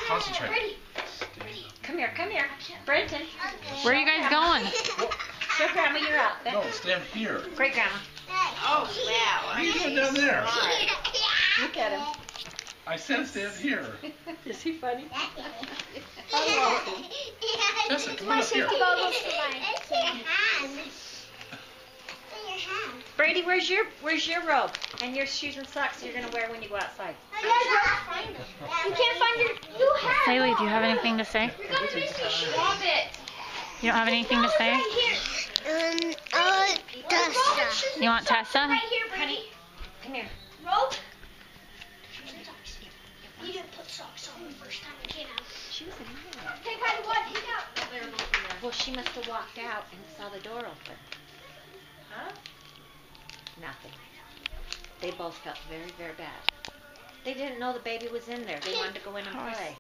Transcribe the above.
Concentrate. Come here, Brenton. Where are you guys going? Show Grandma your outfit. No, stand here. Great Grandma. Oh, wow. What are you doing down there? Look at him. I said stand here. Is he funny? Jessica, come on up here. Brady, where's your robe and your shoes and socks you're gonna wear when you go outside? You can't find your. You have. Haley, do you have anything to say? You're gonna miss me. Stop it. You don't have anything to say? Tessa. You want Tessa? Right here, Brady. Honey, come here. Rope. You didn't put socks on the first time you came out. She was in there. Hey, Patty, what? Pick up. Well, she must have walked out and saw the door open. Huh? Nothing. They both felt very, very bad. They didn't know the baby was in there. They wanted to go in and play.